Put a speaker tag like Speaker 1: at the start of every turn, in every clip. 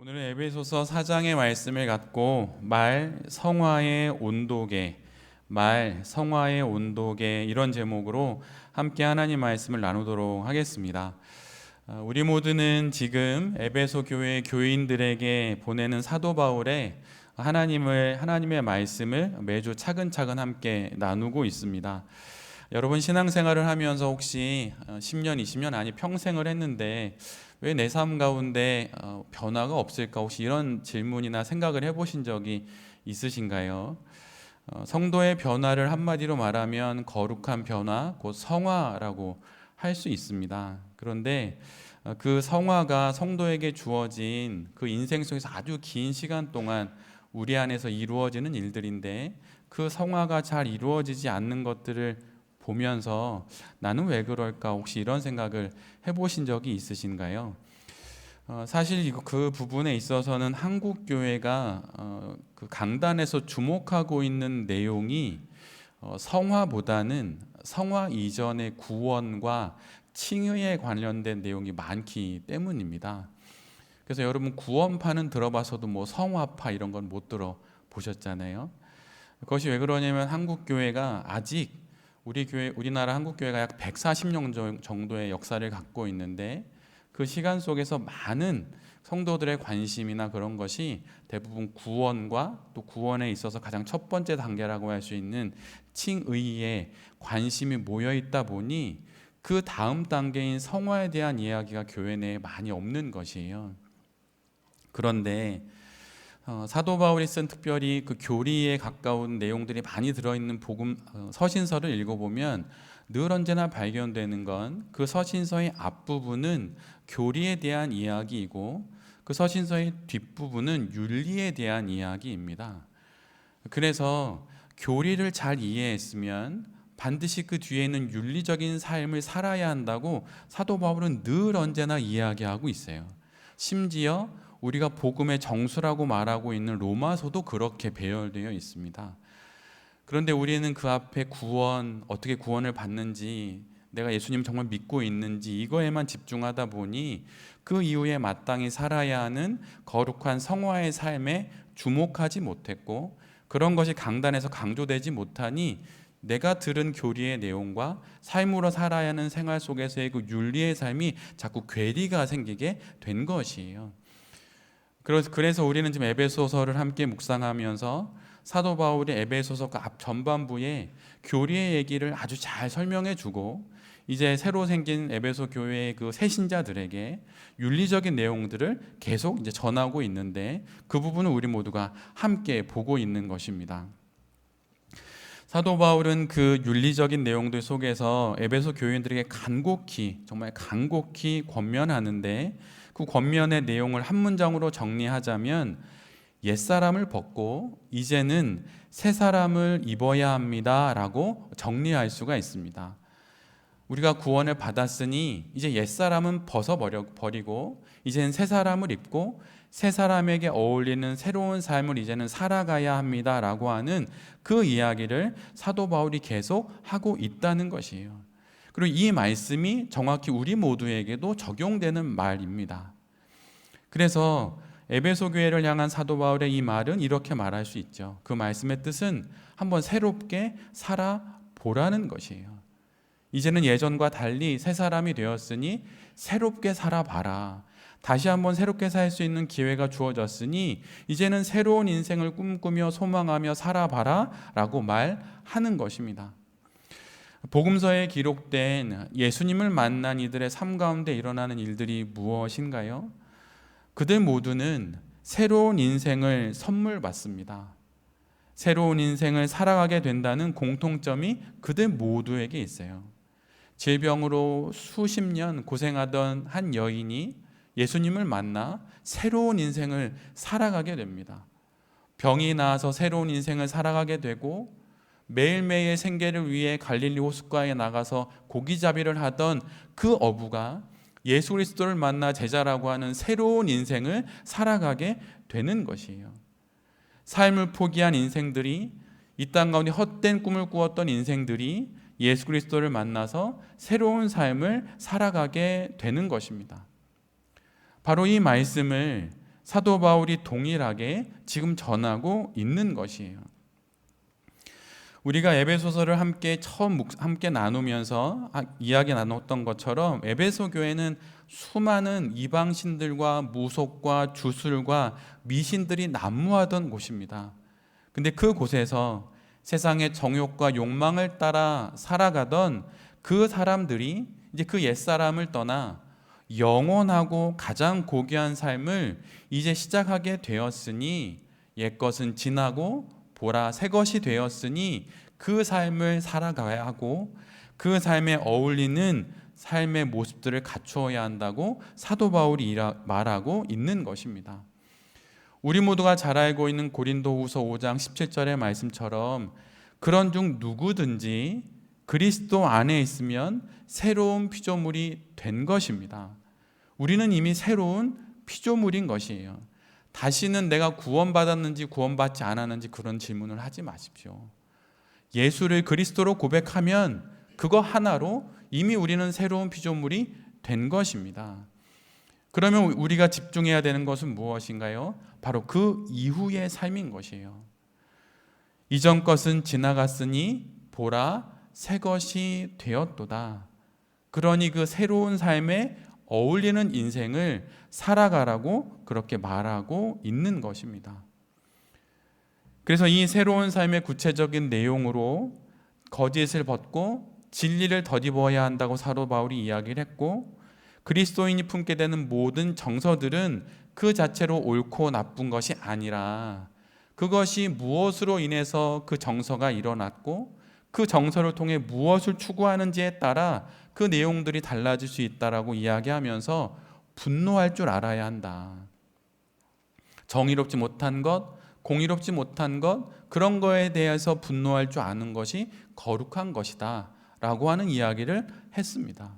Speaker 1: 오늘은 에베소서 4장의 말씀을 갖고 성화의 온도계 이런 제목으로 함께 하나님 말씀을 나누도록 하겠습니다. 우리 모두는 지금 에베소 교회 교인들에게 보내는 사도 바울의 하나님의 말씀을 매주 차근차근 함께 나누고 있습니다. 여러분 신앙생활을 하면서 혹시 10년, 20년 아니 평생을 했는데 왜 내 삶 가운데 변화가 없을까? 혹시 이런 질문이나 생각을 해보신 적이 있으신가요? 성도의 변화를 한마디로 말하면 거룩한 변화, 곧 성화라고 할 수 있습니다. 그런데 그 성화가 성도에게 주어진 그 인생 속에서 아주 긴 시간 동안 우리 안에서 이루어지는 일들인데 그 성화가 잘 이루어지지 않는 것들을 보면서 나는 왜 그럴까? 혹시 이런 생각을 해보신 적이 있으신가요? 사실 그 부분에 있어서는 한국 교회가 그 강단에서 주목하고 있는 내용이 성화보다는 성화 이전의 구원과 칭의에 관련된 내용이 많기 때문입니다. 그래서 여러분 구원파는 들어봐서도 뭐 성화파 이런 건 못 들어보셨잖아요. 그것이 왜 그러냐면 한국 교회가 아직 우리나라 한국 교회가 약 140년 정도의 역사를 갖고 있는데 그 시간 속에서 많은 성도들의 관심이나 그런 것이 대부분 구원과 또 구원에 있어서 가장 첫 번째 단계라고 할 수 있는 칭의에 관심이 모여 있다 보니 그 다음 단계인 성화에 대한 이야기가 교회 내에 많이 없는 것이에요. 그런데 사도 바울이 쓴 특별히 그 교리에 가까운 내용들이 많이 들어있는 서신서를 읽어보면 늘 언제나 발견되는 건 그 서신서의 앞부분은 교리에 대한 이야기이고 그 서신서의 뒷부분은 윤리에 대한 이야기입니다. 그래서 교리를 잘 이해했으면 반드시 그 뒤에 있는 윤리적인 삶을 살아야 한다고 사도 바울은 늘 언제나 이야기하고 있어요. 심지어 우리가 복음의 정수라고 말하고 있는 로마서도 그렇게 배열되어 있습니다. 그런데 우리는 그 앞에 어떻게 구원을 받는지, 내가 예수님 정말 믿고 있는지 이거에만 집중하다 보니 그 이후에 마땅히 살아야 하는 거룩한 성화의 삶에 주목하지 못했고 그런 것이 강단에서 강조되지 못하니 내가 들은 교리의 내용과 삶으로 살아야 하는 생활 속에서의 그 윤리의 삶이 자꾸 괴리가 생기게 된 것이에요. 그래서 우리는 지금 에베소서를 함께 묵상하면서 사도 바울이 에베소서 그 앞 전반부에 교리의 얘기를 아주 잘 설명해 주고 이제 새로 생긴 에베소 교회의 그 새신자들에게 윤리적인 내용들을 계속 이제 전하고 있는데 그 부분을 우리 모두가 함께 보고 있는 것입니다. 사도 바울은 그 윤리적인 내용들 속에서 에베소 교인들에게 정말 간곡히 권면하는데 그 권면의 내용을 한 문장으로 정리하자면 옛사람을 벗고 이제는 새 사람을 입어야 합니다 라고 정리할 수가 있습니다. 우리가 구원을 받았으니 이제 옛사람은 벗어버리고 이제는 새 사람을 입고 새 사람에게 어울리는 새로운 삶을 이제는 살아가야 합니다 라고 하는 그 이야기를 사도 바울이 계속 하고 있다는 것이에요. 그리고 이 말씀이 정확히 우리 모두에게도 적용되는 말입니다. 그래서 에베소 교회를 향한 사도 바울의 이 말은 이렇게 말할 수 있죠. 그 말씀의 뜻은 한번 새롭게 살아보라는 것이에요. 이제는 예전과 달리 새 사람이 되었으니 새롭게 살아봐라. 다시 한번 새롭게 살 수 있는 기회가 주어졌으니 이제는 새로운 인생을 꿈꾸며 소망하며 살아봐라 라고 말하는 것입니다. 복음서에 기록된 예수님을 만난 이들의 삶 가운데 일어나는 일들이 무엇인가요? 그들 모두는 새로운 인생을 선물 받습니다. 새로운 인생을 살아가게 된다는 공통점이 그들 모두에게 있어요. 질병으로 수십 년 고생하던 한 여인이 예수님을 만나 새로운 인생을 살아가게 됩니다. 병이 나아서 새로운 인생을 살아가게 되고 매일매일 생계를 위해 갈릴리 호숫가에 나가서 고기잡이를 하던 그 어부가 예수 그리스도를 만나 제자라고 하는 새로운 인생을 살아가게 되는 것이에요. 삶을 포기한 인생들이, 이 땅 가운데 헛된 꿈을 꾸었던 인생들이 예수 그리스도를 만나서 새로운 삶을 살아가게 되는 것입니다. 바로 이 말씀을 사도 바울이 동일하게 지금 전하고 있는 것이에요. 우리가 에베소서를 함께 나누면서 이야기 나눴던 것처럼 에베소 교회는 수많은 이방신들과 무속과 주술과 미신들이 난무하던 곳입니다. 근데 그 곳에서 세상의 정욕과 욕망을 따라 살아가던 그 사람들이 이제 그 옛사람을 떠나 영원하고 가장 고귀한 삶을 이제 시작하게 되었으니 옛것은 지나고 보라 새 것이 되었으니 그 삶을 살아가야 하고 그 삶에 어울리는 삶의 모습들을 갖추어야 한다고 사도 바울이 말하고 있는 것입니다. 우리 모두가 잘 알고 있는 고린도후서 5장 17절의 말씀처럼 그런 중 누구든지 그리스도 안에 있으면 새로운 피조물이 된 것입니다. 우리는 이미 새로운 피조물인 것이에요. 다시는 내가 구원받았는지 구원받지 않았는지 그런 질문을 하지 마십시오. 예수를 그리스도로 고백하면 그거 하나로 이미 우리는 새로운 피조물이 된 것입니다. 그러면 우리가 집중해야 되는 것은 무엇인가요? 바로 그 이후의 삶인 것이에요. 이전 것은 지나갔으니 보라 새 것이 되었도다. 그러니 그 새로운 삶에 어울리는 인생을 살아가라고 그렇게 말하고 있는 것입니다. 그래서 이 새로운 삶의 구체적인 내용으로 거짓을 벗고 진리를 덧입어야 한다고 사도 바울이 이야기를 했고, 그리스도인이 품게 되는 모든 정서들은 그 자체로 옳고 나쁜 것이 아니라 그것이 무엇으로 인해서 그 정서가 일어났고 그 정서를 통해 무엇을 추구하는지에 따라 그 내용들이 달라질 수 있다라고 이야기하면서 분노할 줄 알아야 한다. 정의롭지 못한 것, 공의롭지 못한 것, 그런 거에 대해서 분노할 줄 아는 것이 거룩한 것이다 라고 하는 이야기를 했습니다.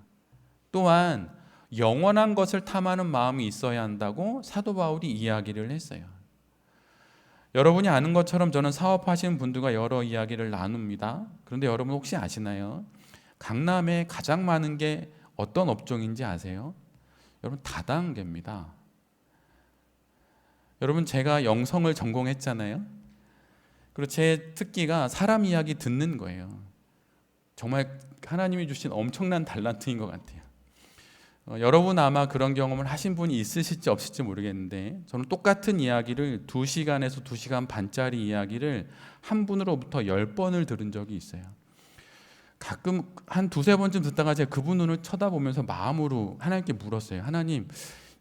Speaker 1: 또한 영원한 것을 탐하는 마음이 있어야 한다고 사도 바울이 이야기를 했어요. 여러분이 아는 것처럼 저는 사업하시는 분들과 여러 이야기를 나눕니다. 그런데 여러분 혹시 아시나요? 강남에 가장 많은 게 어떤 업종인지 아세요? 여러분 다단계입니다. 여러분 제가 영성을 전공했잖아요. 그리고 제 특기가 사람 이야기 듣는 거예요. 정말 하나님이 주신 엄청난 달란트인 것 같아요. 여러분 아마 그런 경험을 하신 분이 있으실지 없을지 모르겠는데 저는 똑같은 이야기를 2시간에서 2시간 반짜리 이야기를 한 분으로부터 10번을 들은 적이 있어요. 가끔 한 2-3번쯤 듣다가 제가 그분 눈을 쳐다보면서 마음으로 하나님께 물었어요. 하나님,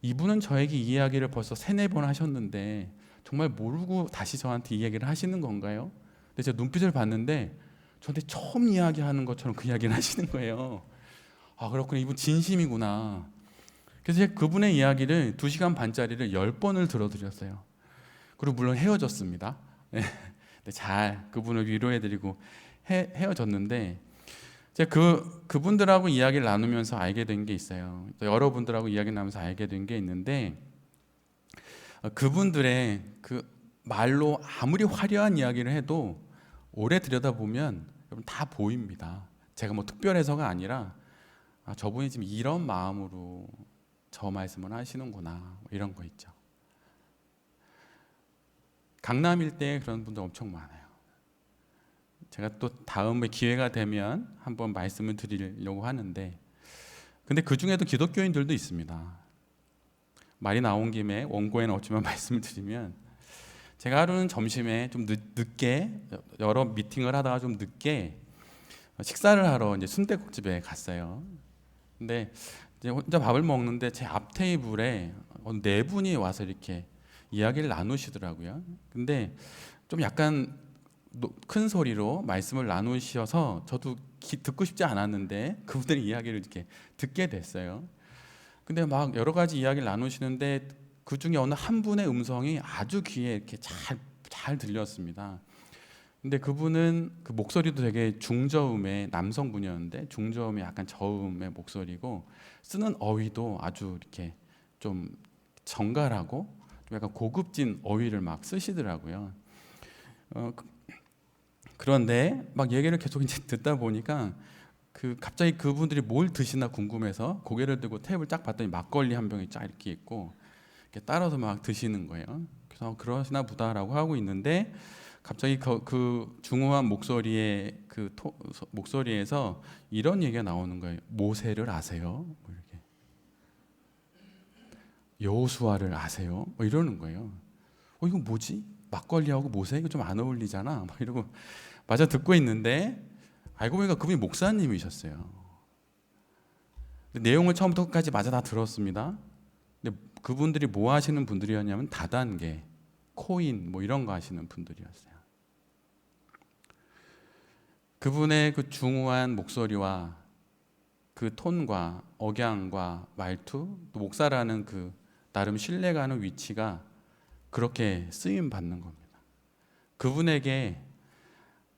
Speaker 1: 이분은 저에게 이 이야기를 벌써 3-4번 하셨는데 정말 모르고 다시 저한테 이 이야기를 하시는 건가요? 근데 제가 눈빛을 봤는데 저한테 처음 이야기하는 것처럼 그 이야기를 하시는 거예요. 아, 그렇구나. 이분 진심이구나. 그래서 제가 그분의 이야기를 2시간 반짜리를 10번을 들어드렸어요. 그리고 물론 헤어졌습니다. 잘 그분을 위로해드리고 헤어졌는데 제가 그분들하고 이야기를 나누면서 알게 된 게 있어요. 또 여러분들하고 이야기 나누면서 알게 된 게 있는데 그분들의 그 말로 아무리 화려한 이야기를 해도 오래 들여다보면 여러분 다 보입니다. 제가 뭐 특별해서가 아니라 저분이 지금 이런 마음으로 저 말씀을 하시는구나 이런 거 있죠. 강남 일대에 그런 분들 엄청 많아요. 제가 또 다음에 기회가 되면 한번 말씀을 드리려고 하는데 근데 그 중에도 기독교인들도 있습니다. 말이 나온 김에 원고에는 없지만 말씀을 드리면 제가 하루는 점심에 좀 늦게 여러 미팅을 하다가 좀 늦게 식사를 하러 이제 순댓국집에 갔어요. 근데 이제 혼자 밥을 먹는데 제 앞 테이블에 4분이 와서 이렇게 이야기를 나누시더라고요. 근데 좀 약간 큰 소리로 말씀을 나누셔서 저도 듣고 싶지 않았는데 그분들의 이야기를 이렇게 듣게 됐어요. 근데 막 여러 가지 이야기를 나누시는데 그 중에 어느 한 분의 음성이 아주 귀에 이렇게 잘 들렸습니다. 근데 그분은 그 목소리도 되게 중저음의 남성분이었는데 중저음의 약간 저음의 목소리고 쓰는 어휘도 아주 이렇게 좀 정갈하고 좀 약간 고급진 어휘를 막 쓰시더라고요. 그런데 막 얘기를 계속 이제 듣다 보니까 갑자기 그분들이 뭘 드시나 궁금해서 고개를 들고 테이블 쫙 봤더니 막걸리 한 병이 쫙 이렇게 있고 이렇게 따라서 막 드시는 거예요. 그래서 그러시나 보다라고 하고 있는데 갑자기 그 중후한 목소리에서 이런 얘기가 나오는 거예요. 모세를 아세요? 뭐 이렇게. 여호수아를 아세요? 뭐 이러는 거예요. 이거 뭐지? 막걸리하고 모세 이거 좀 안 어울리잖아. 막 이러고 마저 듣고 있는데 알고 보니까 그분이 목사님이셨어요. 내용을 처음부터 끝까지 마저 다 들었습니다. 근데 그분들이 뭐 하시는 분들이었냐면 다단계, 코인 뭐 이런 거 하시는 분들이었어요. 그분의 그 중후한 목소리와 그 톤과 억양과 말투, 또 목사라는 그 나름 신뢰가는 위치가 그렇게 쓰임 받는 겁니다. 그분에게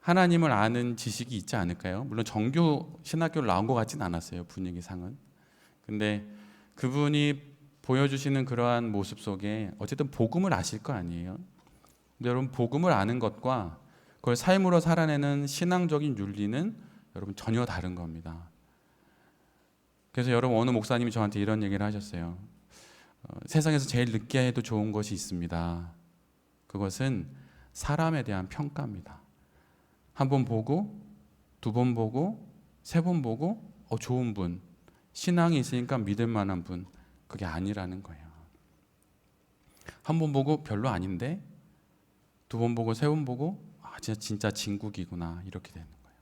Speaker 1: 하나님을 아는 지식이 있지 않을까요? 물론 정교 신학교를 나온 것 같진 않았어요, 분위기상은. 근데 그분이 보여주시는 그러한 모습 속에 어쨌든 복음을 아실 거 아니에요. 근데 여러분, 복음을 아는 것과 그걸 삶으로 살아내는 신앙적인 윤리는 여러분 전혀 다른 겁니다. 그래서 여러분, 어느 목사님이 저한테 이런 얘기를 하셨어요. 세상에서 제일 늦게 해도 좋은 것이 있습니다. 그것은 사람에 대한 평가입니다. 한 번 보고, 두 번 보고, 세 번 보고, 좋은 분, 신앙이 있으니까 믿을 만한 분, 그게 아니라는 거예요. 한 번 보고 별로 아닌데, 두 번 보고, 세 번 보고, 진짜 진국이구나, 이렇게 되는 거예요.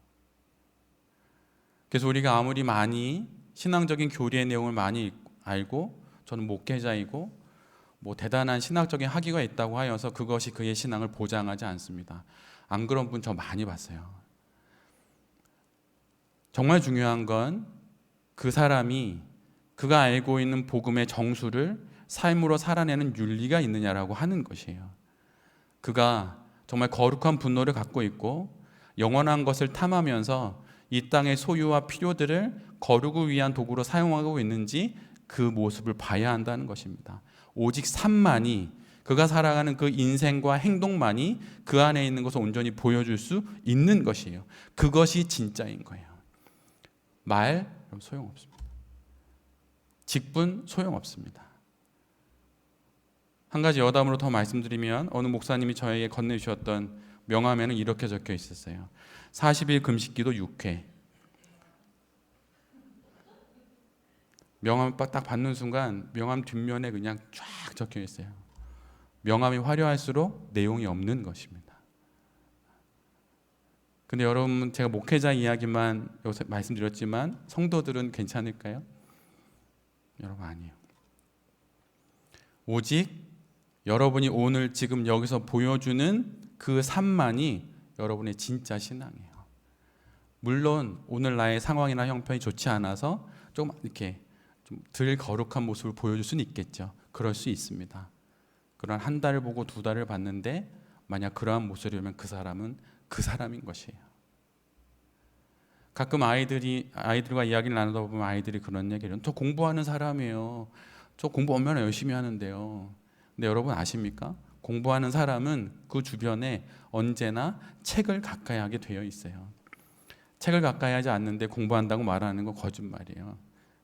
Speaker 1: 그래서 우리가 아무리 많이 신앙적인 교리의 내용을 많이 알고, 저는 목회자이고 뭐 대단한 신학적인 학위가 있다고 하여서 그것이 그의 신앙을 보장하지 않습니다. 안 그런 분 저 많이 봤어요. 정말 중요한 건 그 사람이 그가 알고 있는 복음의 정수를 삶으로 살아내는 윤리가 있느냐라고 하는 것이에요. 그가 정말 거룩한 분노를 갖고 있고 영원한 것을 탐하면서 이 땅의 소유와 필요들을 거룩을 위한 도구로 사용하고 있는지 그 모습을 봐야 한다는 것입니다. 오직 삶만이, 그가 살아가는 그 인생과 행동만이 그 안에 있는 것을 온전히 보여줄 수 있는 것이에요. 그것이 진짜인 거예요. 말 소용없습니다. 직분 소용없습니다. 한 가지 여담으로 더 말씀드리면, 어느 목사님이 저에게 건네주셨던 명함에는 이렇게 적혀 있었어요. 40일 금식기도 6회. 명함을 딱 받는 순간 명함 뒷면에 그냥 쫙 적혀 있어요. 명함이 화려할수록 내용이 없는 것입니다. 근데 여러분, 제가 목회자 이야기만 요새 말씀드렸지만 성도들은 괜찮을까요? 여러분, 아니에요. 오직 여러분이 오늘 지금 여기서 보여주는 그 삶만이 여러분의 진짜 신앙이에요. 물론 오늘 나의 상황이나 형편이 좋지 않아서 좀 이렇게 좀 덜 거룩한 모습을 보여줄 수는 있겠죠. 그럴 수 있습니다. 그런 한 달을 보고 두 달을 봤는데 만약 그러한 모습이면 그 사람은 그 사람인 것이에요. 가끔 아이들과 이야기를 나누다 보면 아이들이 그런 얘기를 해요. 저 공부하는 사람이에요. 저 공부 얼마나 열심히 하는데요. 근데 여러분 아십니까? 공부하는 사람은 그 주변에 언제나 책을 가까이 하게 되어 있어요. 책을 가까이 하지 않는데 공부한다고 말하는 건 거짓말이에요.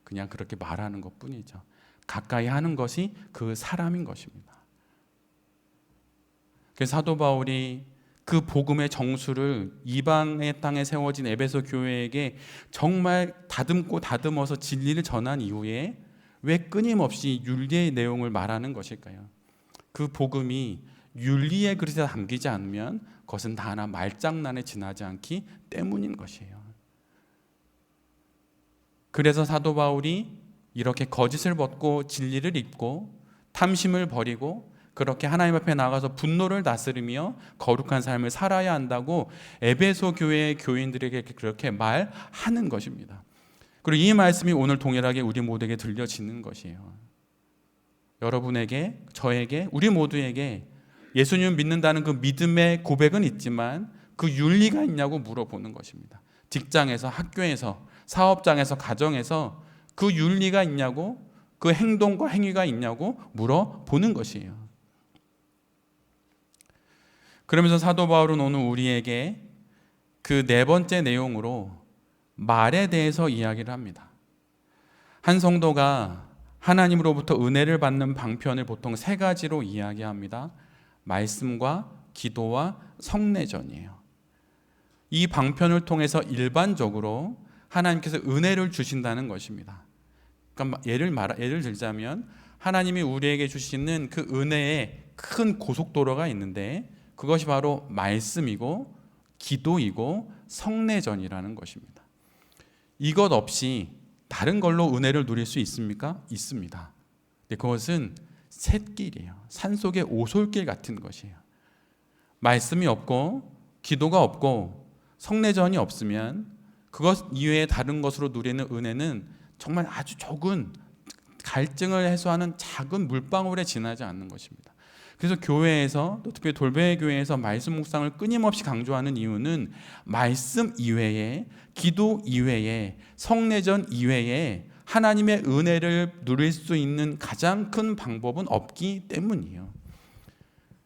Speaker 1: 그냥 그렇게 말하는 것뿐이죠. 가까이 하는 것이 그 사람인 것입니다. 그래서 사도 바울이 그 복음의 정수를 이방의 땅에 세워진 에베소 교회에게 정말 다듬고 다듬어서 진리를 전한 이후에 왜 끊임없이 윤리의 내용을 말하는 것일까요? 그 복음이 윤리의 그릇에 담기지 않으면 그것은 다 하나 말장난에 지나지 않기 때문인 것이에요. 그래서 사도 바울이 이렇게 거짓을 벗고 진리를 입고 탐심을 버리고 그렇게 하나님 앞에 나가서 분노를 다스리며 거룩한 삶을 살아야 한다고 에베소 교회의 교인들에게 그렇게 말하는 것입니다. 그리고 이 말씀이 오늘 동일하게 우리 모두에게 들려지는 것이에요. 여러분에게, 저에게, 우리 모두에게 예수님을 믿는다는 그 믿음의 고백은 있지만 그 윤리가 있냐고 물어보는 것입니다. 직장에서, 학교에서, 사업장에서, 가정에서 그 윤리가 있냐고, 그 행동과 행위가 있냐고 물어보는 것이에요. 그러면서 사도 바울은 오늘 우리에게 그 네 번째 내용으로 말에 대해서 이야기를 합니다. 한 성도가 하나님으로부터 은혜를 받는 방편을 보통 세 가지로 이야기합니다. 말씀과 기도와 성례전이에요. 이 방편을 통해서 일반적으로 하나님께서 은혜를 주신다는 것입니다. 그러니까 예를 들자면 하나님이 우리에게 주시는 그 은혜의 큰 고속도로가 있는데 그것이 바로 말씀이고 기도이고 성례전이라는 것입니다. 이것 없이 다른 걸로 은혜를 누릴 수 있습니까? 있습니다. 근데 그것은 샛길이에요. 산속의 오솔길 같은 것이에요. 말씀이 없고 기도가 없고 성례전이 없으면 그것 이외에 다른 것으로 누리는 은혜는 정말 아주 적은 갈증을 해소하는 작은 물방울에 지나지 않는 것입니다. 그래서 교회에서 또 특히 돌베개 교회에서 말씀 묵상을 끊임없이 강조하는 이유는 말씀 이외에 기도 이외에 성례전 이외에 하나님의 은혜를 누릴 수 있는 가장 큰 방법은 없기 때문이에요.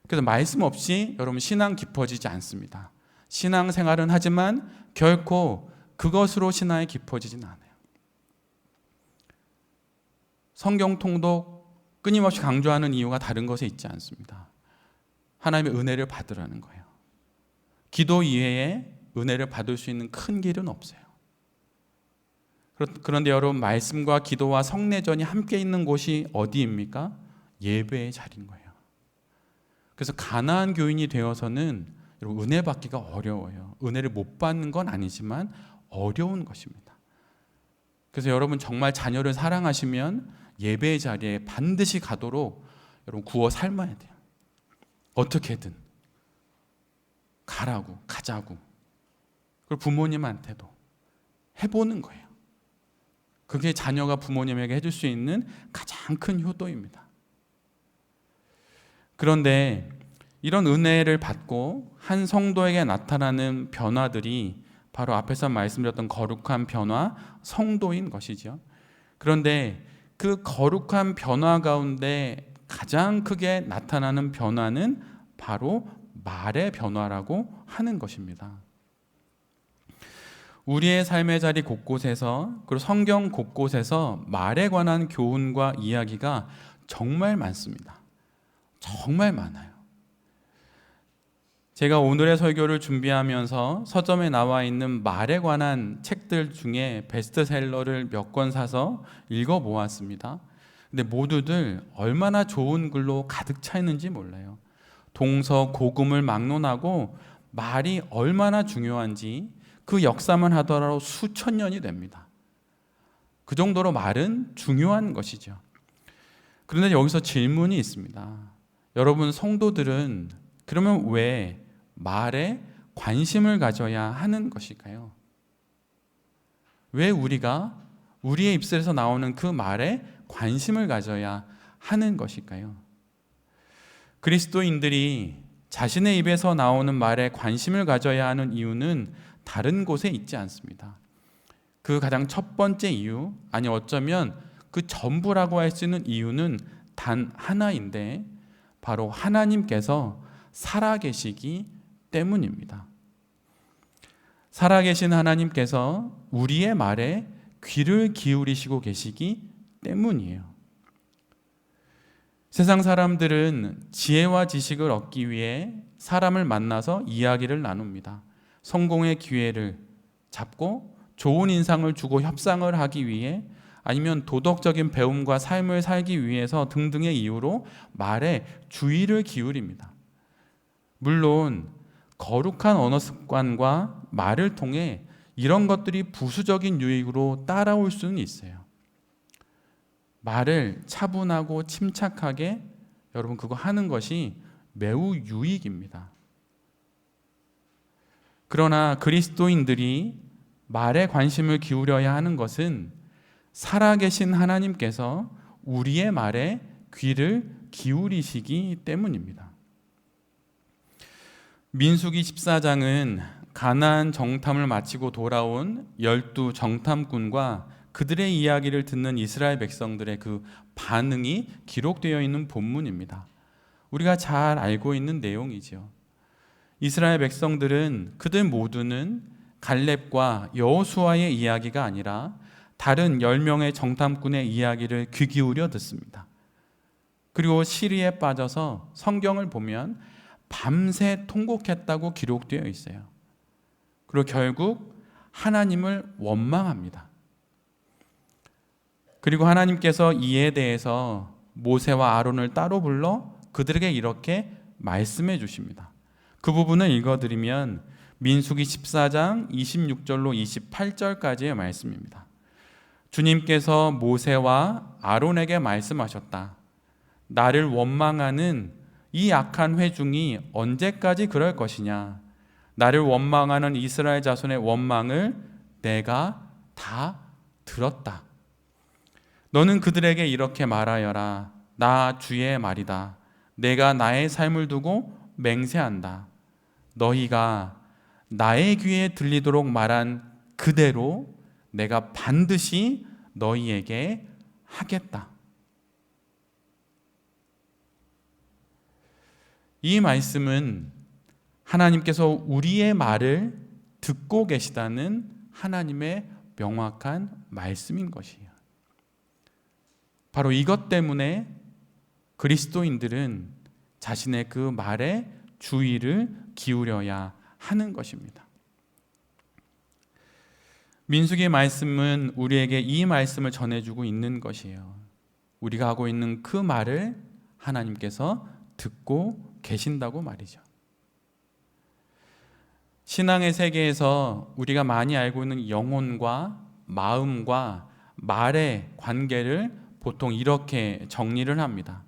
Speaker 1: 그래서 말씀 없이 여러분 신앙 깊어지지 않습니다. 신앙생활은 하지만 결코 그것으로 신앙이 깊어지진 않아요. 성경 통독 끊임없이 강조하는 이유가 다른 것에 있지 않습니다. 하나님의 은혜를 받으라는 거예요. 기도 이외에 은혜를 받을 수 있는 큰 길은 없어요. 그런데 여러분 말씀과 기도와 성례전이 함께 있는 곳이 어디입니까? 예배의 자리인 거예요. 그래서 가나안 교인이 되어서는 여러분 은혜 받기가 어려워요. 은혜를 못 받는 건 아니지만 어려운 것입니다. 그래서 여러분 정말 자녀를 사랑하시면 예배의 자리에 반드시 가도록 여러분 구워 삶아야 돼요. 어떻게든 가자고. 그리고 부모님한테도 해보는 거예요. 그게 자녀가 부모님에게 해줄 수 있는 가장 큰 효도입니다. 그런데 이런 은혜를 받고 한 성도에게 나타나는 변화들이 바로 앞에서 말씀드렸던 거룩한 변화, 성도인 것이죠. 그런데 그 거룩한 변화 가운데 가장 크게 나타나는 변화는 바로 말의 변화라고 하는 것입니다. 우리의 삶의 자리 곳곳에서 그리고 성경 곳곳에서 말에 관한 교훈과 이야기가 정말 많습니다. 정말 많아요. 제가 오늘의 설교를 준비하면서 서점에 나와 있는 말에 관한 책들 중에 베스트셀러를 몇 권 사서 읽어보았습니다. 근데 모두들 얼마나 좋은 글로 가득 차 있는지 몰라요. 동서고금을 막론하고 말이 얼마나 중요한지 그 역사만 하더라도 수천 년이 됩니다. 그 정도로 말은 중요한 것이죠. 그런데 여기서 질문이 있습니다. 여러분 성도들은 그러면 왜 말에 관심을 가져야 하는 것일까요? 왜 우리가 우리의 입술에서 나오는 그 말에 관심을 가져야 하는 것일까요? 그리스도인들이 자신의 입에서 나오는 말에 관심을 가져야 하는 이유는 다른 곳에 있지 않습니다. 그 가장 첫 번째 이유, 아니 어쩌면 그 전부라고 할 수 있는 이유는 단 하나인데 바로 하나님께서 살아계시기 때문입니다. 살아계신 하나님께서 우리의 말에 귀를 기울이시고 계시기 때문이에요. 세상 사람들은 지혜와 지식을 얻기 위해 사람을 만나서 이야기를 나눕니다. 성공의 기회를 잡고 좋은 인상을 주고 협상을 하기 위해 아니면 도덕적인 배움과 삶을 살기 위해서 등등의 이유로 말에 주의를 기울입니다. 물론 거룩한 언어 습관과 말을 통해 이런 것들이 부수적인 유익으로 따라올 수는 있어요. 말을 차분하고 침착하게 여러분 그거 하는 것이 매우 유익입니다. 그러나 그리스도인들이 말에 관심을 기울여야 하는 것은 살아계신 하나님께서 우리의 말에 귀를 기울이시기 때문입니다. 민수기 14장은 가나안 정탐을 마치고 돌아온 12 정탐꾼과 그들의 이야기를 듣는 이스라엘 백성들의 그 반응이 기록되어 있는 본문입니다. 우리가 잘 알고 있는 내용이죠. 이스라엘 백성들은 그들 모두는 갈렙과 여호수아의 이야기가 아니라 다른 10명의 정탐꾼의 이야기를 귀 기울여 듣습니다. 그리고 시리에 빠져서 성경을 보면 밤새 통곡했다고 기록되어 있어요. 그리고 결국 하나님을 원망합니다. 그리고 하나님께서 이에 대해서 모세와 아론을 따로 불러 그들에게 이렇게 말씀해 주십니다. 그 부분을 읽어드리면 민수기 14장 26절로 28절까지의 말씀입니다. 주님께서 모세와 아론에게 말씀하셨다. 나를 원망하는 이 악한 회중이 언제까지 그럴 것이냐? 나를 원망하는 이스라엘 자손의 원망을 내가 다 들었다. 너는 그들에게 이렇게 말하여라. 나 주의 말이다. 내가 나의 삶을 두고 맹세한다. 너희가 나의 귀에 들리도록 말한 그대로 내가 반드시 너희에게 하겠다. 이 말씀은 하나님께서 우리의 말을 듣고 계시다는 하나님의 명확한 말씀인 것이에요. 바로 이것 때문에 그리스도인들은 자신의 그 말에 주의를 기울여야 하는 것입니다. 민수기의 말씀은 우리에게 이 말씀을 전해주고 있는 것이에요. 우리가 하고 있는 그 말을 하나님께서 듣고 계신다고 말이죠. 신앙의 세계에서 우리가 많이 알고 있는 영혼과 마음과 말의 관계를 보통 이렇게 정리를 합니다.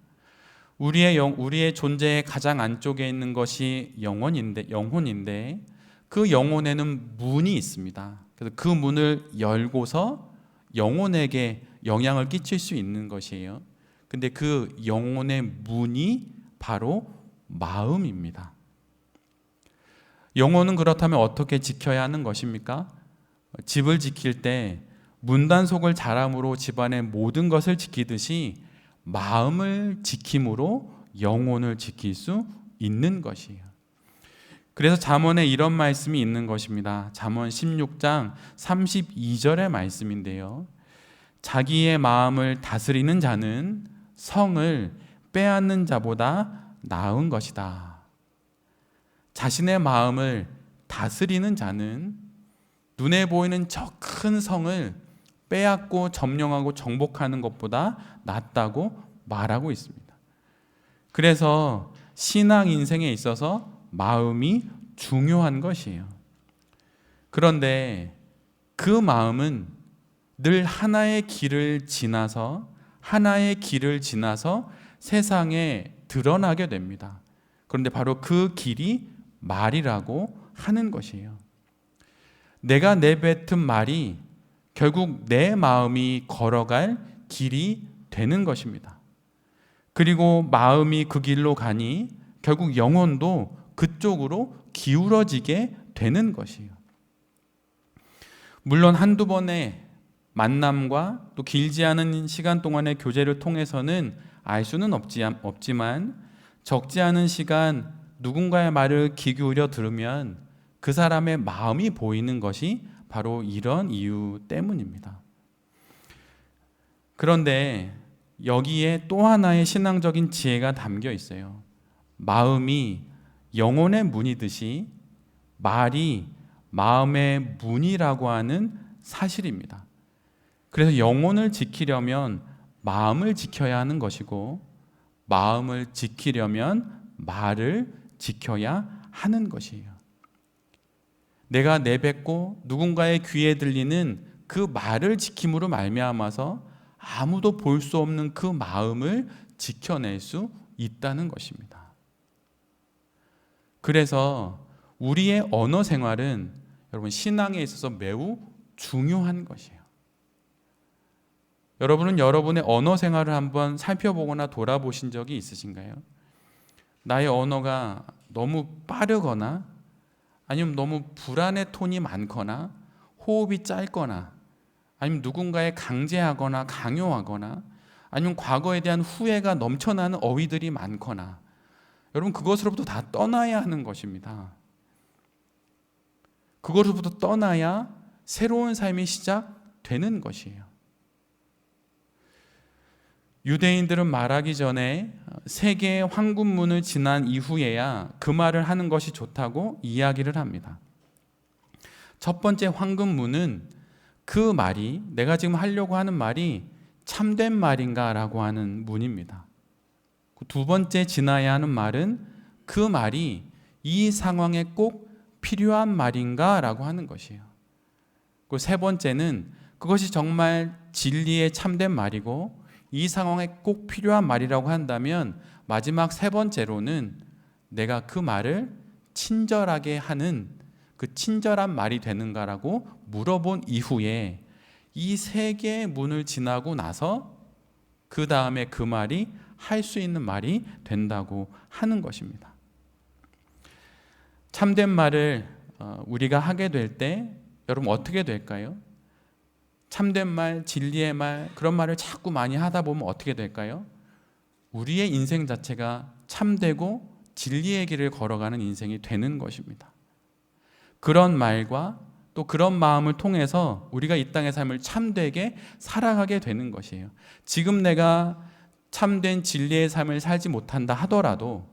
Speaker 1: 우리의 존재의 가장 안쪽에 있는 것이 영혼인데 그 영혼에는 문이 있습니다. 그래서 그 문을 열고서 영혼에게 영향을 끼칠 수 있는 것이에요. 근데 그 영혼의 문이 바로 마음입니다. 영혼은 그렇다면 어떻게 지켜야 하는 것입니까? 집을 지킬 때 문단속을 잘함으로 집안의 모든 것을 지키듯이 마음을 지킴으로 영혼을 지킬 수 있는 것이에요. 그래서 잠언에 이런 말씀이 있는 것입니다. 잠언 16장 32절의 말씀인데요. 자기의 마음을 다스리는 자는 성을 빼앗는 자보다 나은 것이다. 자신의 마음을 다스리는 자는 눈에 보이는 저 큰 성을 빼앗고 점령하고 정복하는 것보다 낫다고 말하고 있습니다. 그래서 신앙 인생에 있어서 마음이 중요한 것이에요. 그런데 그 마음은 늘 하나의 길을 지나서 세상에 드러나게 됩니다. 그런데 바로 그 길이 말이라고 하는 것이에요. 내가 내뱉은 말이 결국 내 마음이 걸어갈 길이 되는 것입니다. 그리고 마음이 그 길로 가니 결국 영혼도 그쪽으로 기울어지게 되는 것이에요. 물론 한두 번의 만남과 또 길지 않은 시간 동안의 교제를 통해서는 알 수는 없지만 적지 않은 시간 누군가의 말을 귀 기울여 들으면 그 사람의 마음이 보이는 것이 바로 이런 이유 때문입니다. 그런데 여기에 또 하나의 신앙적인 지혜가 담겨 있어요. 마음이 영혼의 문이듯이 말이 마음의 문이라고 하는 사실입니다. 그래서 영혼을 지키려면 마음을 지켜야 하는 것이고 마음을 지키려면 말을 지켜야 하는 것이에요. 내가 내뱉고 누군가의 귀에 들리는 그 말을 지킴으로 말미암아서 아무도 볼 수 없는 그 마음을 지켜낼 수 있다는 것입니다. 그래서 우리의 언어 생활은 여러분 신앙에 있어서 매우 중요한 것이에요. 여러분은 여러분의 언어 생활을 한번 살펴보거나 돌아보신 적이 있으신가요? 나의 언어가 너무 빠르거나 아니면 너무 불안의 톤이 많거나 호흡이 짧거나 아니면 누군가에 강제하거나 강요하거나 아니면 과거에 대한 후회가 넘쳐나는 어휘들이 많거나 여러분 그것으로부터 다 떠나야 하는 것입니다. 그것으로부터 떠나야 새로운 삶이 되는 것이에요. 유대인들은 말하기 전에 세 개의 황금문을 지난 이후에야 그 말을 하는 것이 좋다고 이야기를 합니다. 첫 번째 황금문은 그 말이, 내가 지금 하려고 하는 말이 참된 말인가 라고 하는 문입니다. 두 번째 지나야 하는 말은 그 말이 이 상황에 꼭 필요한 말인가 라고 하는 것이에요. 그 세 번째는 그것이 정말 진리의 참된 말이고 이 상황에 꼭 필요한 말이라고 한다면 마지막 세 번째로는 내가 그 말을 친절하게 하는 그 친절한 말이 되는가라고 물어본 이후에 이 세 개의 문을 지나고 나서 그 다음에 그 말이 할 수 있는 말이 된다고 하는 것입니다. 참된 말을 우리가 하게 될 때 여러분 어떻게 될까요? 참된 말, 진리의 말, 그런 말을 자꾸 많이 하다 보면 어떻게 될까요? 우리의 인생 자체가 참되고 진리의 길을 걸어가는 인생이 되는 것입니다. 그런 말과 또 그런 마음을 통해서 우리가 이 땅의 삶을 참되게 살아가게 되는 것이에요. 지금 내가 참된 진리의 삶을 살지 못한다 하더라도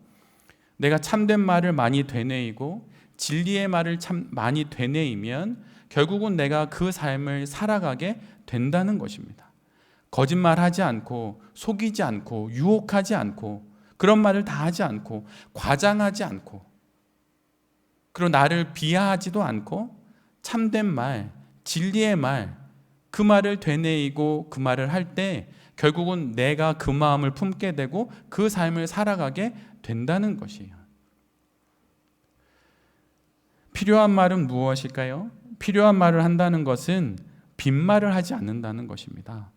Speaker 1: 내가 참된 말을 많이 되뇌이고 진리의 말을 참 많이 되뇌이면 결국은 내가 그 삶을 살아가게 된다는 것입니다. 거짓말하지 않고 속이지 않고 유혹하지 않고 그런 말을 다 하지 않고 과장하지 않고 그리고 나를 비하하지도 않고 참된 말, 진리의 말, 그 말을 되뇌이고 그 말을 할 때 결국은 내가 그 마음을 품게 되고 그 삶을 살아가게 된다는 것이에요. 필요한 말은 무엇일까요? 필요한 말을 한다는 것은 빈말을 하지 않는다는 것입니다.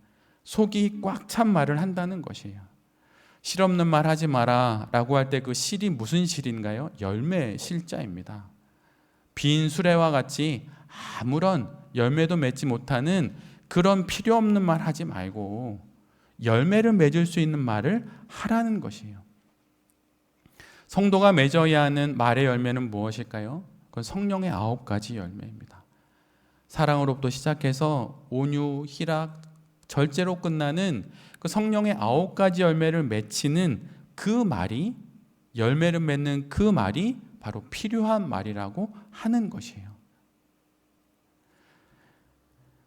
Speaker 1: 속이 꽉 찬 말을 한다는 것이에요. 실없는 말 하지 마라 라고 할 때 그 실이 무슨 실인가요? 열매 실자입니다. 빈 수레와 같이 아무런 열매도 맺지 못하는 그런 필요 없는 말 하지 말고 열매를 맺을 수 있는 말을 하라는 것이에요. 성도가 맺어야 하는 말의 열매는 무엇일까요? 그건 성령의 9가지 열매입니다. 사랑으로부터 시작해서 온유, 희락, 절제로 끝나는 그 성령의 9가지 열매를 맺히는 그 말이, 열매를 맺는 그 말이 바로 필요한 말이라고 하는 것이에요.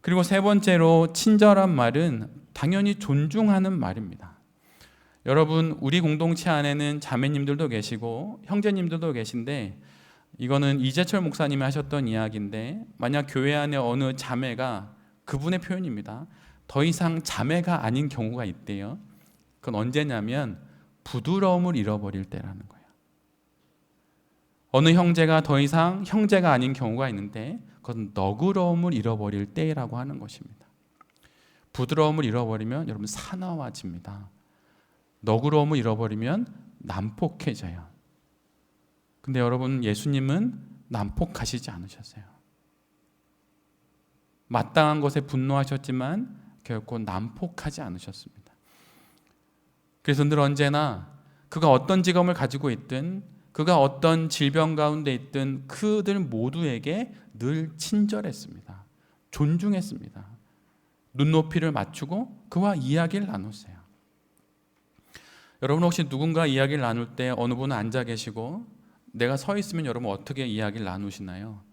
Speaker 1: 그리고 세 번째로 친절한 말은 당연히 존중하는 말입니다. 여러분, 우리 공동체 안에는 자매님들도 계시고 형제님들도 계신데 이거는 이재철 목사님이 하셨던 이야기인데 만약 교회 안에 어느 자매가, 그분의 표현입니다, 더 이상 자매가 아닌 경우가 있대요. 그건 언제냐면 부드러움을 잃어버릴 때라는 거예요. 어느 형제가 더 이상 형제가 아닌 경우가 있는데 그건 너그러움을 잃어버릴 때라고 하는 것입니다. 부드러움을 잃어버리면 여러분 사나워집니다. 너그러움을 잃어버리면 난폭해져요. 근데 여러분, 예수님은 난폭하시지 않으셨어요. 마땅한 것에 분노하셨지만 결코 난폭하지 않으셨습니다. 그래서 늘 언제나 그가 어떤 직업을 가지고 있든 그가 어떤 질병 가운데 있든 그들 모두에게 늘 친절했습니다. 존중했습니다. 눈높이를 맞추고 그와 이야기를 나눴어요. 여러분, 혹시 누군가 이야기를 나눌 때 어느 분은 앉아 계시고 내가 서 있으면 여러분 어떻게 이야기를 나누시나요?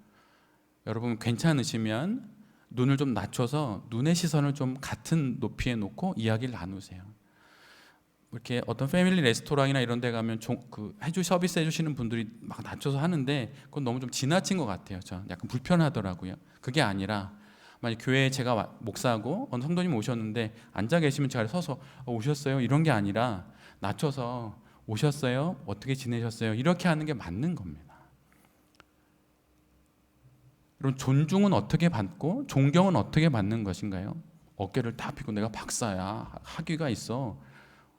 Speaker 1: 여러분 괜찮으시면 눈을 좀 낮춰서 눈의 시선을 좀 같은 높이에 놓고 이야기를 나누세요. 이렇게 어떤 패밀리 레스토랑이나 이런 데 가면 서비스 해주시는 분들이 막 낮춰서 하는데 그건 너무 좀 지나친 것 같아요. 저 약간 불편하더라고요. 그게 아니라 만약 교회에 제가 목사고 어느 성도님 오셨는데 앉아 계시면 제가 서서 오셨어요? 이런 게 아니라 낮춰서 오셨어요? 어떻게 지내셨어요? 이렇게 하는 게 맞는 겁니다. 여러분, 존중은 어떻게 받고 존경은 어떻게 받는 것인가요? 어깨를 딱 펴고 내가 박사야, 학위가 있어,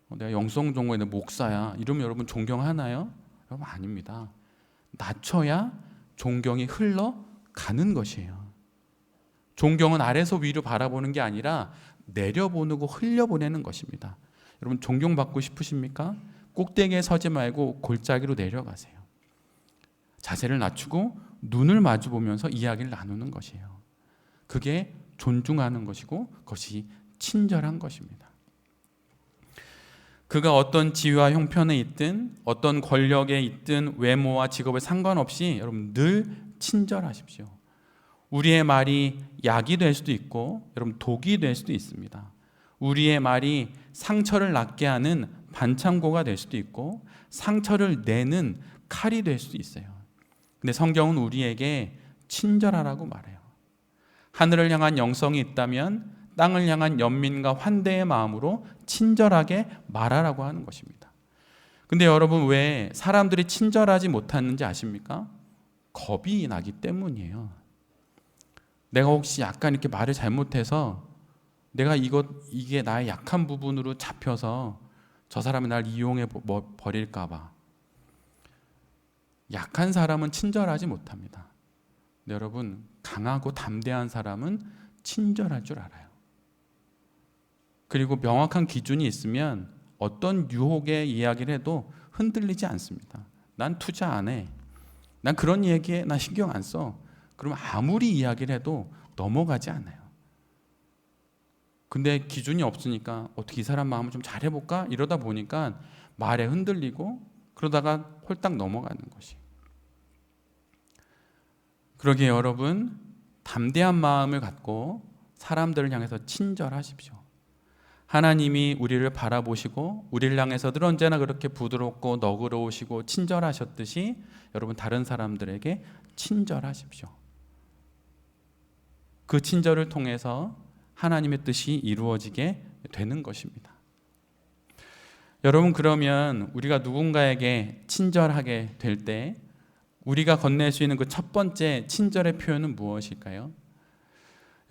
Speaker 1: 내가 영성종고에 내 목사야 이러면 여러분 존경하나요? 여러분 아닙니다. 낮춰야 존경이 흘러가는 것이에요. 존경은 아래서 위로 바라보는 게 아니라 내려보내고 흘려보내는 것입니다. 여러분 존경받고 싶으십니까? 꼭대기에 서지 말고 골짜기로 내려가세요. 자세를 낮추고 눈을 마주 보면서 이야기를 나누는 것이에요. 그게 존중하는 것이고 그것이 친절한 것입니다. 그가 어떤 지위와 형편에 있든 어떤 권력에 있든 외모와 직업에 상관없이 여러분 늘 친절하십시오. 우리의 말이 약이 될 수도 있고 여러분 독이 될 수도 있습니다. 우리의 말이 상처를 낫게 하는 반창고가 될 수도 있고 상처를 내는 칼이 될 수도 있어요. 근데 성경은 우리에게 친절하라고 말해요. 하늘을 향한 영성이 있다면 땅을 향한 연민과 환대의 마음으로 친절하게 말하라고 하는 것입니다. 근데 여러분 왜 사람들이 친절하지 못하는지 아십니까? 겁이 나기 때문이에요. 내가 혹시 약간 이렇게 말을 잘못해서 내가 이게 나의 약한 부분으로 잡혀서 저 사람이 날 이용해 버릴까 봐. 약한 사람은 친절하지 못합니다. 근데 여러분 강하고 담대한 사람은 친절할 줄 알아요. 그리고 명확한 기준이 있으면 어떤 유혹의 이야기를 해도 흔들리지 않습니다. 난 투자 안 해. 난 그런 얘기에 난 신경 안 써. 그러면 아무리 이야기를 해도 넘어가지 않아요. 근데 기준이 없으니까 어떻게 이 사람 마음을 좀 잘해볼까? 이러다 보니까 말에 흔들리고 그러다가 홀딱 넘어가는 것이. 그러기에 여러분 담대한 마음을 갖고 사람들을 향해서 친절하십시오. 하나님이 우리를 바라보시고 우리를 향해서 늘 언제나 그렇게 부드럽고 너그러우시고 친절하셨듯이 여러분 다른 사람들에게 친절하십시오. 그 친절을 통해서 하나님의 뜻이 이루어지게 되는 것입니다. 여러분 그러면 우리가 누군가에게 친절하게 될 때 우리가 건넬 수 있는 그 첫 번째 친절의 표현은 무엇일까요?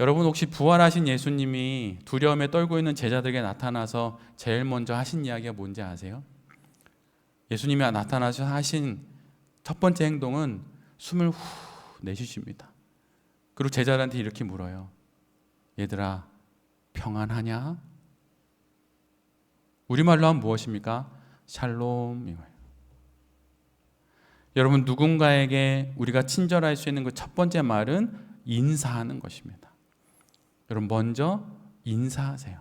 Speaker 1: 여러분 혹시 부활하신 예수님이 두려움에 떨고 있는 제자들에게 나타나서 제일 먼저 하신 이야기가 뭔지 아세요? 예수님이 나타나셔서 하신 첫 번째 행동은 숨을 후 내쉬십니다. 그리고 제자들한테 이렇게 물어요. 얘들아 평안하냐? 우리말로 하면 무엇입니까? 샬롬이에요. 여러분 누군가에게 우리가 친절할 수 있는 그 첫 번째 말은 인사하는 것입니다. 여러분 먼저 인사하세요.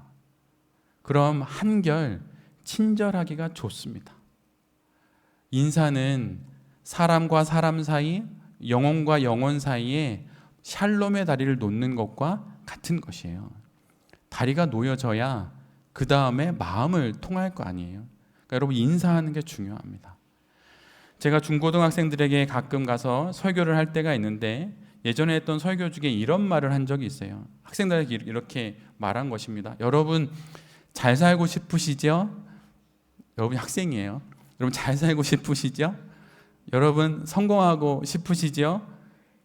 Speaker 1: 그럼 한결 친절하기가 좋습니다. 인사는 사람과 사람 사이, 영혼과 영혼 사이에 샬롬의 다리를 놓는 것과 같은 것이에요. 다리가 놓여져야 그 다음에 마음을 통할 거 아니에요. 그러니까 여러분 인사하는 게 중요합니다. 제가 중고등학생들에게 가끔 가서 설교를 할 때가 있는데 예전에 했던 설교 중에 이런 말을 한 적이 있어요. 학생들에게 이렇게 말한 것입니다. 여러분 잘 살고 싶으시죠? 여러분이 학생이에요. 여러분 잘 살고 싶으시죠? 여러분 성공하고 싶으시죠?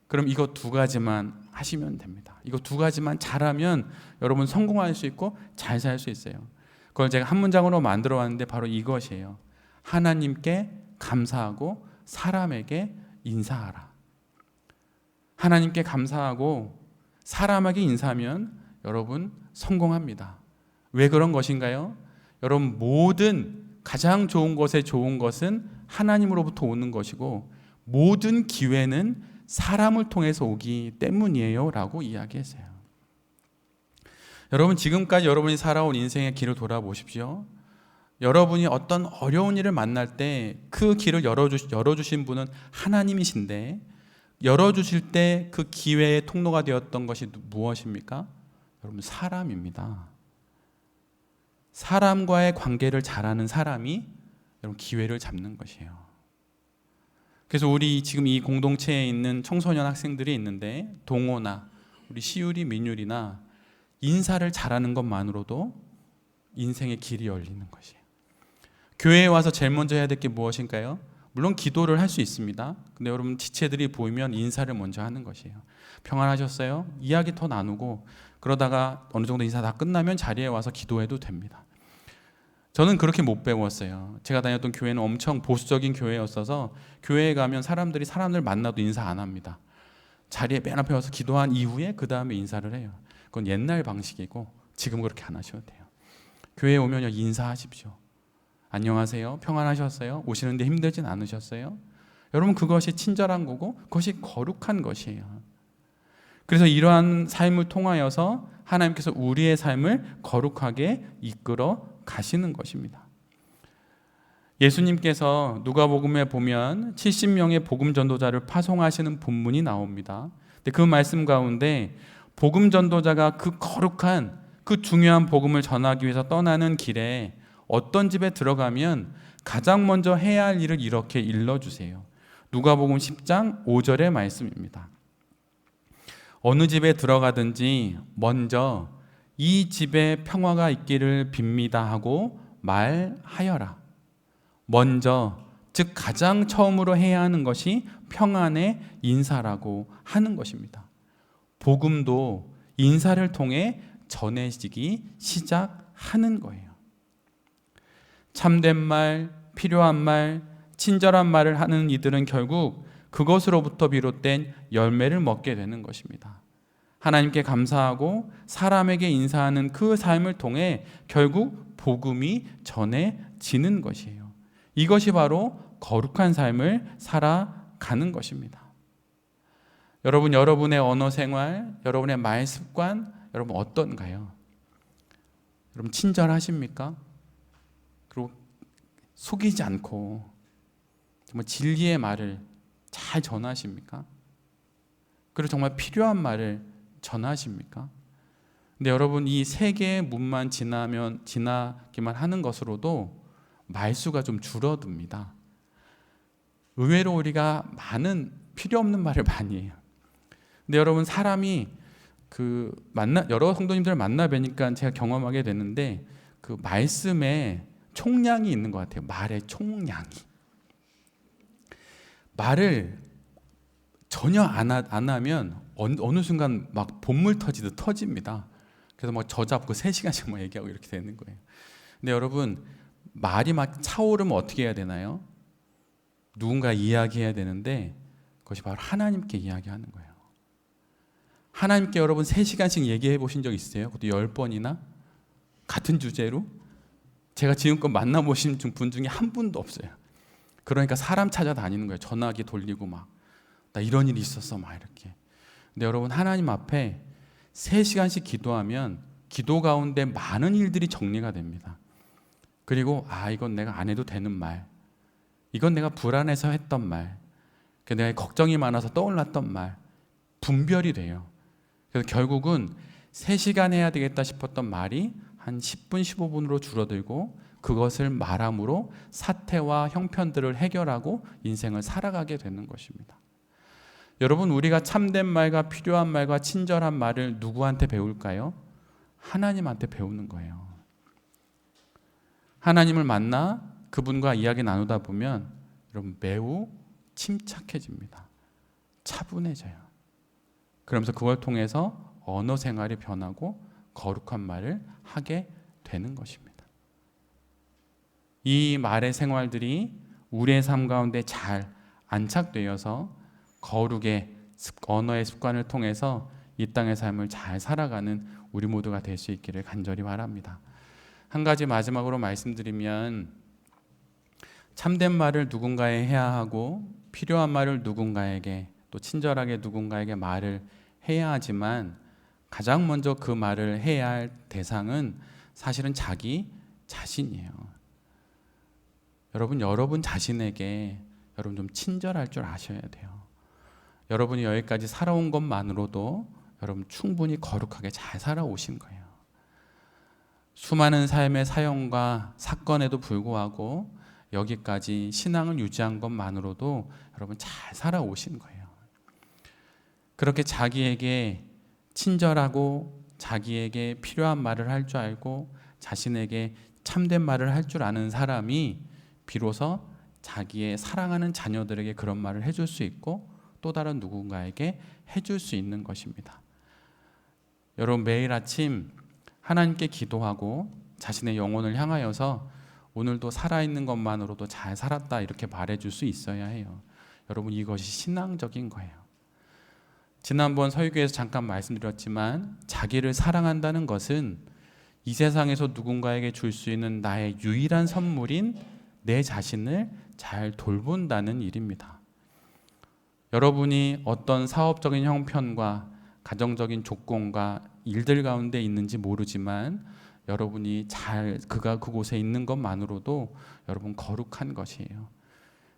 Speaker 1: 그럼 이거 두 가지만 하시면 됩니다. 이거 두 가지만 잘하면 여러분 성공할 수 있고 잘 살 수 있어요. 그걸 제가 한 문장으로 만들어 왔는데 바로 이것이에요. 하나님께 감사하고 사람에게 인사하라. 하나님께 감사하고 사람에게 인사하면 여러분 성공합니다. 왜 그런 것인가요? 여러분 모든 가장 좋은 것에 좋은 것은 하나님으로부터 오는 것이고 모든 기회는 사람을 통해서 오기 때문이에요 라고 이야기했어요. 여러분 지금까지 여러분이 살아온 인생의 길을 돌아보십시오. 여러분이 어떤 어려운 일을 만날 때 그 길을 열어주신 분은 하나님이신데 열어주실 때 그 기회의 통로가 되었던 것이 무엇입니까? 여러분 사람입니다. 사람과의 관계를 잘하는 사람이 여러분 기회를 잡는 것이에요. 그래서 우리 지금 이 공동체에 있는 청소년 학생들이 있는데 동호나 우리 시율이 민율이나 인사를 잘하는 것만으로도 인생의 길이 열리는 것이에요. 교회에 와서 제일 먼저 해야 될 게 무엇인가요? 물론 기도를 할 수 있습니다. 근데 여러분 지체들이 보이면 인사를 먼저 하는 것이에요. 평안하셨어요? 이야기 더 나누고 그러다가 어느 정도 인사 다 끝나면 자리에 와서 기도해도 됩니다. 저는 그렇게 못 배웠어요. 제가 다녔던 교회는 엄청 보수적인 교회였어서 교회에 가면 사람들 만나도 인사 안 합니다. 자리에 맨 앞에 와서 기도한 이후에 그 다음에 인사를 해요. 그건 옛날 방식이고 지금 그렇게 안 하셔도 돼요. 교회에 오면 인사하십시오. 안녕하세요. 평안하셨어요? 오시는데 힘들진 않으셨어요? 여러분 그것이 친절한 거고 그것이 거룩한 것이에요. 그래서 이러한 삶을 통하여서 하나님께서 우리의 삶을 거룩하게 이끌어 가시는 것입니다. 예수님께서 누가복음에 보면 70명의 복음 전도자를 파송하시는 본문이 나옵니다. 근데 그 말씀 가운데 복음 전도자가 그 거룩한 그 중요한 복음을 전하기 위해서 떠나는 길에 어떤 집에 들어가면 가장 먼저 해야 할 일을 이렇게 일러주세요. 누가복음 10장 5절의 말씀입니다. 어느 집에 들어가든지 먼저 이 집에 평화가 있기를 빕니다 하고 말하여라. 먼저, 즉 가장 처음으로 해야 하는 것이 평안의 인사라고 하는 것입니다. 복음도 인사를 통해 전해지기 시작하는 거예요. 참된 말, 필요한 말, 친절한 말을 하는 이들은 결국 그것으로부터 비롯된 열매를 먹게 되는 것입니다. 하나님께 감사하고 사람에게 인사하는 그 삶을 통해 결국 복음이 전해지는 것이에요. 이것이 바로 거룩한 삶을 살아가는 것입니다. 여러분, 여러분의 언어 생활, 여러분의 말 습관, 여러분 어떤가요? 여러분 친절하십니까? 그리고 속이지 않고 정말 진리의 말을 잘 전하십니까? 그리고 정말 필요한 말을 전하십니까? 근데 여러분, 이 세 개의 문만 지나기만 하는 것으로도 말수가 좀 줄어듭니다. 의외로 우리가 많은 필요 없는 말을 많이 해요. 근데 여러분, 사람이 여러 성도님들을 만나 뵈니까 제가 경험하게 되는데 그 말씀에 총량이 있는 것 같아요. 말의 총량이. 말을 전혀 안 하면 어느 순간 막 본물 터지듯 터집니다. 그래서 막 저 잡고 3시간씩 막 얘기하고 이렇게 되는 거예요. 근데 여러분, 말이 막 차오르면 어떻게 해야 되나요? 누군가 이야기해야 되는데 그것이 바로 하나님께 이야기하는 거예요. 하나님께 여러분 3시간씩 얘기해 보신 적 있으세요? 그것도 10번이나? 같은 주제로? 제가 지금껏 만나보신 분 중에 한 분도 없어요. 그러니까 사람 찾아다니는 거예요. 전화기 돌리고 막 나 이런 일이 있었어 막 이렇게. 근데 여러분, 하나님 앞에 3시간씩 기도하면 기도 가운데 많은 일들이 정리가 됩니다. 그리고 이건 내가 안 해도 되는 말, 이건 내가 불안해서 했던 말, 내가 걱정이 많아서 떠올랐던 말, 분별이 돼요. 그래서 결국은 3시간 해야 되겠다 싶었던 말이 한 10분, 15분으로 줄어들고 그것을 말함으로 사태와 형편들을 해결하고 인생을 살아가게 되는 것입니다. 여러분, 우리가 참된 말과 필요한 말과 친절한 말을 누구한테 배울까요? 하나님한테 배우는 거예요. 하나님을 만나 그분과 이야기 나누다 보면 여러분 매우 침착해집니다. 차분해져요. 그러면서 그걸 통해서 언어 생활이 변하고 거룩한 말을 하게 되는 것입니다. 이 말의 생활들이 우리의 삶 가운데 잘 안착되어서 거룩의 언어의 습관을 통해서 이 땅의 삶을 잘 살아가는 우리 모두가 될 수 있기를 간절히 바랍니다. 한 가지 마지막으로 말씀드리면, 참된 말을 누군가에 해야 하고 필요한 말을 누군가에게, 또 친절하게 누군가에게 말을 해야 하지만 가장 먼저 그 말을 해야 할 대상은 사실은 자기 자신이에요. 여러분 자신에게 여러분 좀 친절할 줄 아셔야 돼요. 여러분이 여기까지 살아온 것만으로도 여러분 충분히 거룩하게 잘 살아오신 거예요. 수많은 삶의 사연과 사건에도 불구하고 여기까지 신앙을 유지한 것만으로도 여러분 잘 살아오신 거예요. 그렇게 자기에게 친절하고 자기에게 필요한 말을 할 줄 알고 자신에게 참된 말을 할 줄 아는 사람이 비로소 자기의 사랑하는 자녀들에게 그런 말을 해줄 수 있고 또 다른 누군가에게 해줄 수 있는 것입니다. 여러분, 매일 아침 하나님께 기도하고 자신의 영혼을 향하여서 오늘도 살아있는 것만으로도 잘 살았다 이렇게 말해줄 수 있어야 해요. 여러분, 이것이 신앙적인 거예요. 지난번 설교에서 잠깐 말씀드렸지만 자기를 사랑한다는 것은 이 세상에서 누군가에게 줄 수 있는 나의 유일한 선물인 내 자신을 잘 돌본다는 일입니다. 여러분이 어떤 사업적인 형편과 가정적인 조건과 일들 가운데 있는지 모르지만 여러분이 잘 그곳에 있는 것만으로도 여러분 거룩한 것이에요.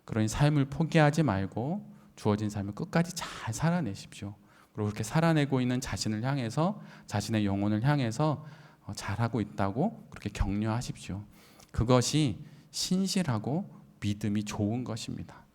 Speaker 1: 그러니 삶을 포기하지 말고 주어진 삶을 끝까지 잘 살아내십시오. 그리고 그렇게 살아내고 있는 자신을 향해서, 자신의 영혼을 향해서 잘하고 있다고 그렇게 격려하십시오. 그것이 신실하고 믿음이 좋은 것입니다.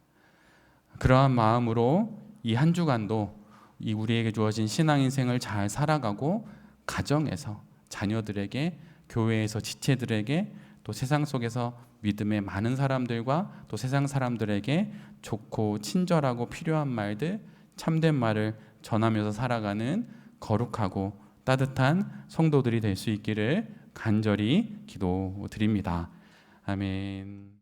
Speaker 1: 그러한 마음으로 이 한 주간도 이 우리에게 주어진 신앙 인생을 잘 살아가고, 가정에서 자녀들에게, 교회에서 지체들에게, 또 세상 속에서 믿음의 많은 사람들과 또 세상 사람들에게 좋고 친절하고 필요한 말들, 참된 말을 전하면서 살아가는 거룩하고 따뜻한 성도들이 될 수 있기를 간절히 기도드립니다. 아멘.